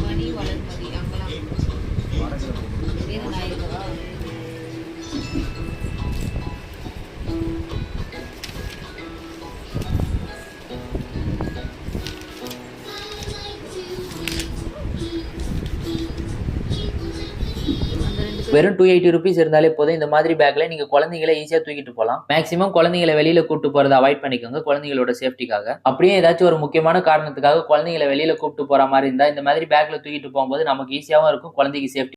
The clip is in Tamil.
மணி வளர்மதி அங்கெல்லாம் வீரநாயகவா வெறும் 280 rupees இருந்தாலே போதும். இந்த மாதிரி பேக்ல நீங்க குழந்தைகளை ஈஸியா தூக்கிட்டு போகலாம். மேக்ஸிமம் குழந்தைகளை வெளியில கூட்டு போறதை அவாய்ட் பண்ணிக்கோங்க குழந்தைகளோட சேஃப்டிக்காக. அப்படியே ஏதாச்சும் ஒரு முக்கியமான காரணத்துக்காக குழந்தைகளை வெளியில கூப்பிட்டு போற மாதிரி இருந்தா இந்த மாதிரி பேக்ல தூக்கிட்டு போகும்போது நமக்கு ஈஸியாவும் இருக்கும், குழந்தைக்கு சேஃப்டி